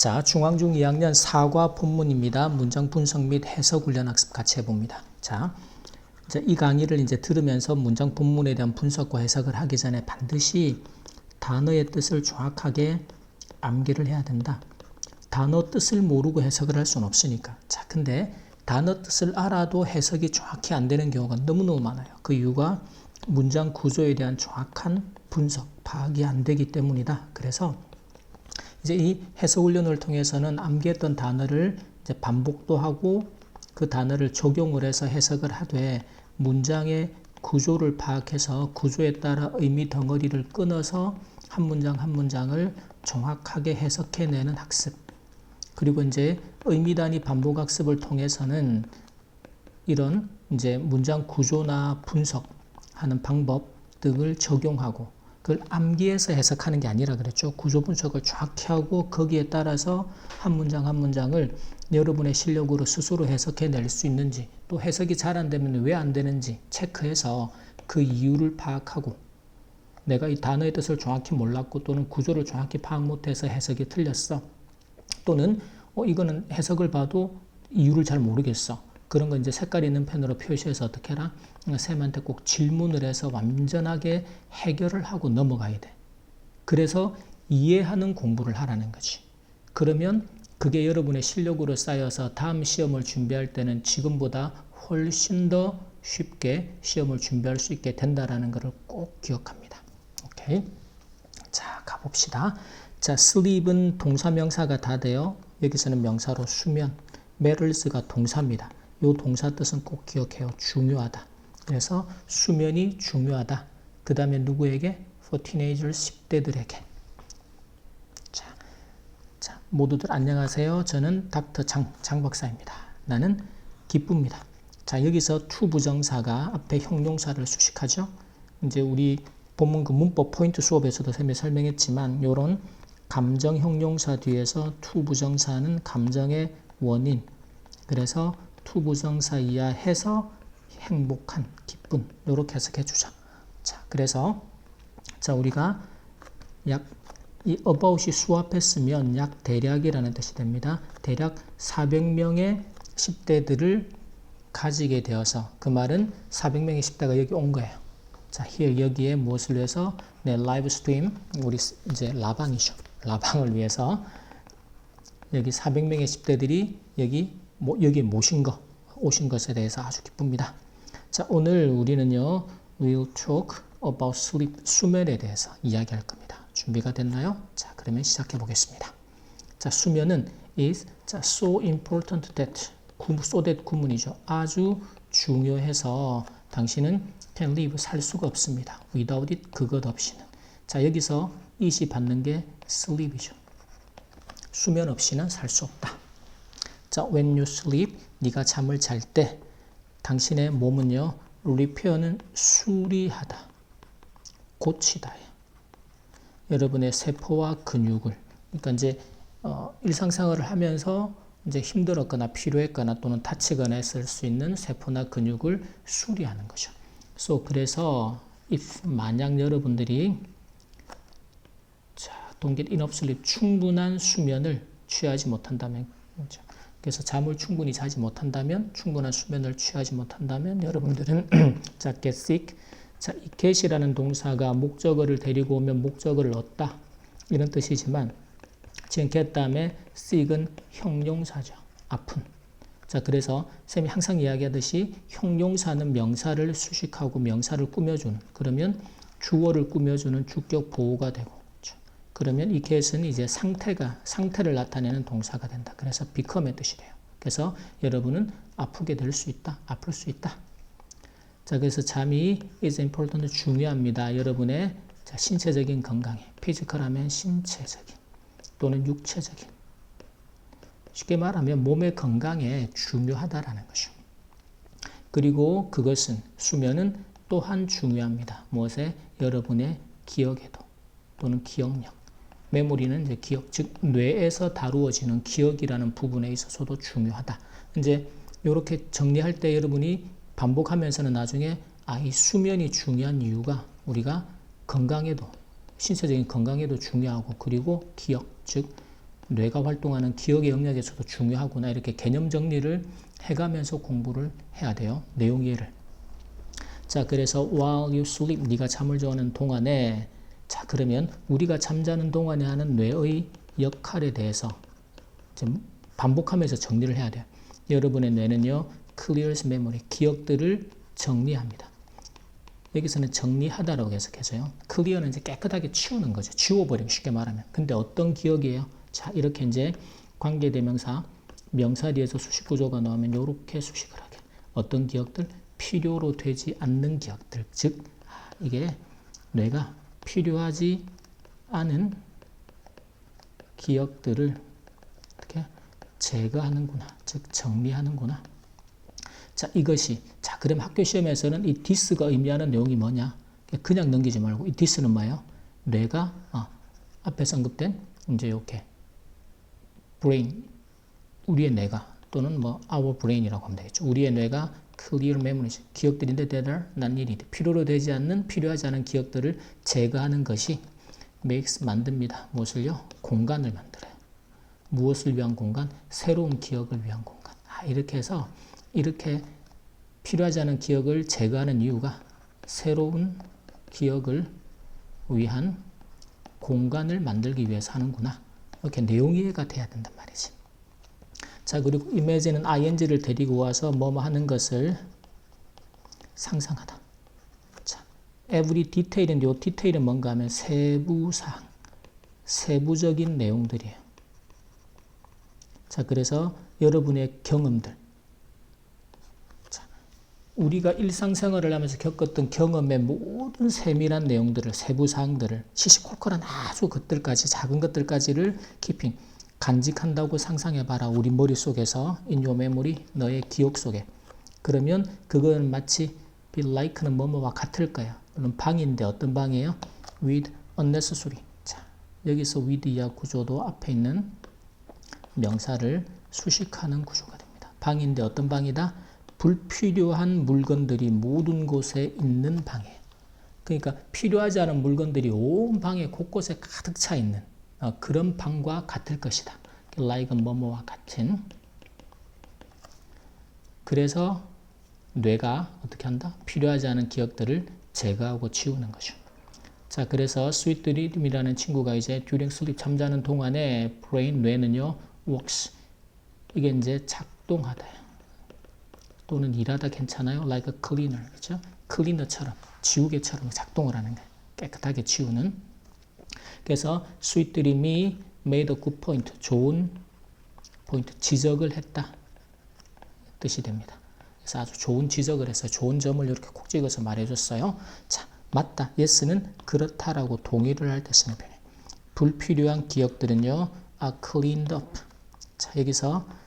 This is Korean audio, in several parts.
자, 중앙중 2학년 사과 본문입니다. 문장 분석 및 해석 훈련 학습 같이 해봅니다. 자, 이제 이 강의를 이제 들으면서 문장 본문에 대한 분석과 해석을 하기 전에 반드시 단어의 뜻을 정확하게 암기를 해야 된다. 단어 뜻을 모르고 해석을 할 수는 없으니까. 자, 근데 단어 뜻을 알아도 해석이 정확히 안 되는 경우가 너무너무 많아요. 그 이유가 문장 구조에 대한 정확한 분석, 파악이 안 되기 때문이다. 그래서 이제 이 해석 훈련을 통해서는 암기했던 단어를 이제 반복도 하고 그 단어를 적용을 해서 해석을 하되 문장의 구조를 파악해서 구조에 따라 의미 덩어리를 끊어서 한 문장 한 문장을 정확하게 해석해내는 학습. 그리고 이제 의미 단위 반복 학습을 통해서는 이런 이제 문장 구조나 분석하는 방법 등을 적용하고 그걸 암기해서 해석하는 게 아니라 그랬죠. 구조 분석을 정확히 하고 거기에 따라서 한 문장 한 문장을 여러분의 실력으로 스스로 해석해낼 수 있는지 또 해석이 잘 안 되면 왜 안 되는지 체크해서 그 이유를 파악하고 내가 이 단어의 뜻을 정확히 몰랐고 또는 구조를 정확히 파악 못해서 해석이 틀렸어. 또는 이거는 해석을 봐도 이유를 잘 모르겠어. 그런 거 이제 색깔 있는 펜으로 표시해서 어떻게 해라? 쌤한테 꼭 질문을 해서 완전하게 해결을 하고 넘어가야 돼. 그래서 이해하는 공부를 하라는 거지. 그러면 그게 여러분의 실력으로 쌓여서 다음 시험을 준비할 때는 지금보다 훨씬 더 쉽게 시험을 준비할 수 있게 된다라는 것을 꼭 기억합니다. 오케이. 자, 가봅시다. 자, sleep은 동사 명사가 다 돼요. 여기서는 명사로 수면, metters가 동사입니다. 이 동사 뜻은 꼭 기억해요. 중요하다. 그래서 수면이 중요하다. 그 다음에 누구에게? For teenagers, 10대들에게. 자, 모두들 안녕하세요. 저는 닥터 장 박사입니다. 나는 기쁩니다. 자, 여기서 to 부정사가 앞에 형용사를 수식하죠. 이제 우리 본문 그 문법 포인트 수업에서도 쌤이 설명했지만 이런 감정 형용사 뒤에서 to 부정사는 감정의 원인. 그래서 to 부정사 이하 해서 행복한, 기쁜 이렇게 해석해 주자. 자, 그래서 자 우리가 약 이 about이 수합했으면 약 대략이라는 뜻이 됩니다. 대략 400명의 10대들을 가지게 되어서 그 말은 400명의 10대가 여기 온 거예요. 자, here 여기에 무엇을 위해서? 네, 라이브 스트림 우리 이제 라방이죠. 라방을 위해서 여기 400명의 10대들이 여기 오신 것에 대해서 아주 기쁩니다. 자, 오늘 우리는요, we'll talk about sleep, 수면에 대해서 이야기할 겁니다. 준비가 됐나요? 자, 그러면 시작해 보겠습니다. 자, 수면은 is so important that, so that 구문이죠. 아주 중요해서 당신은 can live, 살 수가 없습니다. without it, 그것 없이는. 자, 여기서 it이 받는 게 sleep이죠. 수면 없이는 살 수 없다. 자, when you sleep, 네가 잠을 잘 때 당신의 몸은요, repair는 수리하다, 고치다예요. 여러분의 세포와 근육을, 그러니까 이제 일상생활을 하면서 이제 힘들었거나 필요했거나 또는 다치거나 했을 수 있는 세포나 근육을 수리하는 거죠. 그래서 if 만약 여러분들이 don't get enough sleep, 충분한 수면을 취하지 못한다면, 그래서 잠을 충분히 자지 못한다면, 충분한 수면을 취하지 못한다면 여러분들은 자, get sick. 자, 이 get이라는 동사가 목적어를 데리고 오면 목적어를 얻다 이런 뜻이지만 지금 get 다음에 sick은 형용사죠. 아픈. 자, 그래서 쌤이 항상 이야기하듯이 형용사는 명사를 수식하고 명사를 꾸며주는, 그러면 주어를 꾸며주는 주격 보호가 되고, 그러면 이 get은 이제 상태를 나타내는 동사가 된다. 그래서 become의 뜻이 돼요. 그래서 여러분은 아프게 될 수 있다. 아플 수 있다. 자, 그래서 잠이 is important, 중요합니다. 여러분의 신체적인 건강에, 피지컬 하면 신체적인 또는 육체적인, 쉽게 말하면 몸의 건강에 중요하다라는 것이죠. 그리고 그것은, 수면은 또한 중요합니다. 무엇에? 여러분의 기억에도 또는 기억력. 메모리는 이제 기억, 즉 뇌에서 다루어지는 기억이라는 부분에 있어서도 중요하다. 이제 이렇게 정리할 때 여러분이 반복하면서는 나중에 이 수면이 중요한 이유가 우리가 건강에도, 신체적인 건강에도 중요하고, 그리고 기억, 즉 뇌가 활동하는 기억의 영역에서도 중요하구나. 이렇게 개념 정리를 해가면서 공부를 해야 돼요. 내용 이해를. 자, 그래서 while you sleep, 네가 잠을 자는 동안에, 자, 그러면 우리가 잠자는 동안에 하는 뇌의 역할에 대해서 좀 반복하면서 정리를 해야 돼요. 여러분의 뇌는요, clears memory, 기억들을 정리합니다. 여기서는 정리하다라고 해석해서요. clear는 이제 깨끗하게 치우는 거죠. 지워버리고 쉽게 말하면. 근데 어떤 기억이에요? 자, 이렇게 이제 관계대명사, 명사 뒤에서 수식 구조가 나오면 이렇게 수식을 하게. 어떤 기억들? 필요로 되지 않는 기억들. 즉, 이게 뇌가 필요하지 않은 기억들을 어떻게 제거하는구나. 즉, 정리하는구나. 자, 이것이. 자, 그럼 학교 시험에서는 이 this가 의미하는 내용이 뭐냐? 그냥 넘기지 말고, 이 this는 뭐예요? 뇌가, 앞에서 언급된, 이제 이렇게, brain, 우리의 뇌가, 또는 뭐, our brain이라고 하면 되겠죠. 우리의 뇌가 clear memories, 기억들인데 that are not needed. 필요로 되지 않는, 필요하지 않은 기억들을 제거하는 것이 makes, 만듭니다. 무엇을요? 공간을 만들어요. 무엇을 위한 공간? 새로운 기억을 위한 공간. 이렇게 해서, 이렇게 필요하지 않은 기억을 제거하는 이유가 새로운 기억을 위한 공간을 만들기 위해서 하는구나. 이렇게 내용 이해가 돼야 된단 말이지. 자, 그리고 image는 ing를 데리고 와서 뭐뭐 하는 것을 상상하다. 자, every detail인데 이 디테일은 뭔가 하면 세부사항, 세부적인 내용들이에요. 자, 그래서 여러분의 경험들, 우리가 일상생활을 하면서 겪었던 경험의 모든 세밀한 내용들을, 세부사항들을, 시시콜콜한 아주 것들까지, 작은 것들까지를 깊이 간직한다고 상상해봐라. 우리 머릿속에서, in your memory, 너의 기억 속에. 그러면 그건 마치 be like는 뭐뭐와 같을 거야. 물론 방인데 어떤 방이에요? with unnecessary. 자, 여기서 with 이하 구조도 앞에 있는 명사를 수식하는 구조가 됩니다. 방인데 어떤 방이다? 불필요한 물건들이 모든 곳에 있는 방이에요. 그러니까 필요하지 않은 물건들이 온 방에 곳곳에 가득 차 있는 그런 방과 같을 것이다. like은 뭐뭐와 같은. 그래서 뇌가 어떻게 한다? 필요하지 않은 기억들을 제거하고 지우는 거죠. 자, 그래서 sweet dream이라는 친구가 이제 during sleep, 잠자는 동안에 brain, 뇌는요, works, 이게 이제 작동하다. 또는 일하다 괜찮아요. like a cleaner, 그렇죠? 클리너처럼, 지우개처럼 작동을 하는 거예요. 깨끗하게 지우는. 그래서 sweet dream이 made a good point, 좋은 포인트, 지적을 했다 뜻이 됩니다. 그래서 아주 좋은 지적을 해서 좋은 점을 이렇게 콕 찍어서 말해줬어요. 자, 맞다. yes는 그렇다라고 동의를 할 때 쓰는 표현이에요. 불필요한 기억들은요, are cleaned up. 자, 여기서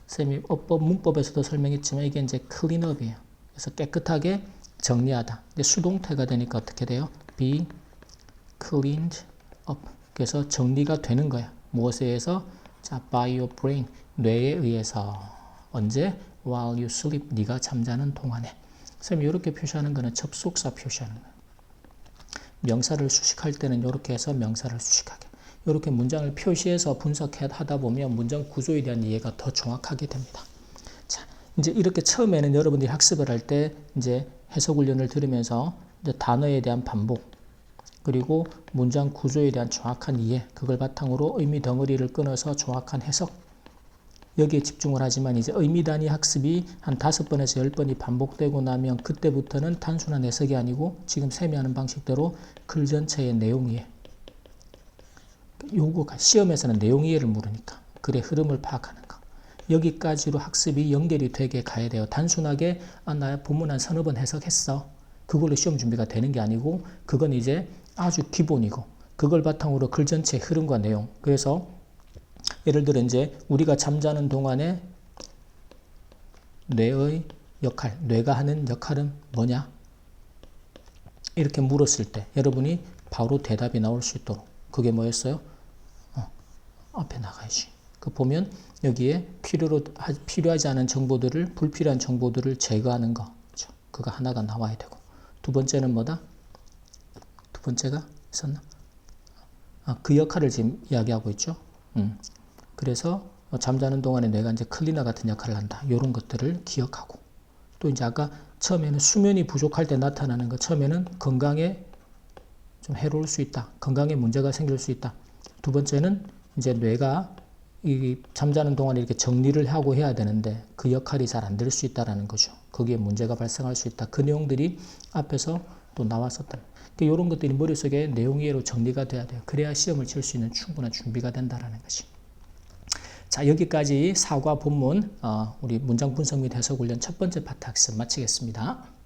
선생님이 어법, 문법에서도 설명했지만 이게 이제 cleanup이에요. 그래서 깨끗하게 정리하다. 근데 수동태가 되니까 어떻게 돼요? be cleaned up. 그래서 정리가 되는 거야. 무엇에 의해서? 자, by your brain. 뇌에 의해서. 언제? while you sleep. 네가 잠자는 동안에. 선생님이 이렇게 표시하는 거는 접속사 표시하는 거예요. 명사를 수식할 때는 이렇게 해서 명사를 수식하게. 이렇게 문장을 표시해서 분석하다 보면 문장 구조에 대한 이해가 더 정확하게 됩니다. 자, 이제 이렇게 처음에는 여러분들이 학습을 할 때 이제 해석 훈련을 들으면서 이제 단어에 대한 반복, 그리고 문장 구조에 대한 정확한 이해, 그걸 바탕으로 의미 덩어리를 끊어서 정확한 해석, 여기에 집중을 하지만 이제 의미 단위 학습이 한 5번에서 10번이 반복되고 나면 그때부터는 단순한 해석이 아니고 지금 쌤이 하는 방식대로 글 전체의 내용 이해, 요거가 시험에서는 내용 이해를 물으니까 글의 흐름을 파악하는 거, 여기까지로 학습이 연결이 되게 가야 돼요. 단순하게 나 본문 한 서너 번 해석했어, 그걸로 시험 준비가 되는 게 아니고 그건 이제 아주 기본이고 그걸 바탕으로 글 전체의 흐름과 내용. 그래서 예를 들어 이제 우리가 잠자는 동안에 뇌의 역할, 뇌가 하는 역할은 뭐냐? 이렇게 물었을 때 여러분이 바로 대답이 나올 수 있도록, 그게 뭐였어요? 앞에 나가야지. 그 보면 여기에 필요하지 않은 정보들을, 불필요한 정보들을 제거하는 거, 그렇죠? 그거 하나가 나와야 되고, 두 번째는 뭐다? 두 번째가 있었나? 그 역할을 지금 이야기하고 있죠. 그래서 잠자는 동안에 뇌가 이제 클리너 같은 역할을 한다. 이런 것들을 기억하고 또 이제 아까 처음에는 수면이 부족할 때 나타나는 거 처음에는 건강에 좀 해로울 수 있다. 건강에 문제가 생길 수 있다. 두 번째는 이제 뇌가 이 잠자는 동안에 이렇게 정리를 하고 해야 되는데 그 역할이 잘 안 될 수 있다라는 거죠. 거기에 문제가 발생할 수 있다. 그 내용들이 앞에서 또 나왔었다. 그러니까 이런 것들이 머릿속에 내용 이해로 정리가 돼야 돼요. 그래야 시험을 칠 수 있는 충분한 준비가 된다라는 것이. 자, 여기까지 사과 본문 우리 문장 분석 및 해석 훈련 첫 번째 파트 학습 마치겠습니다.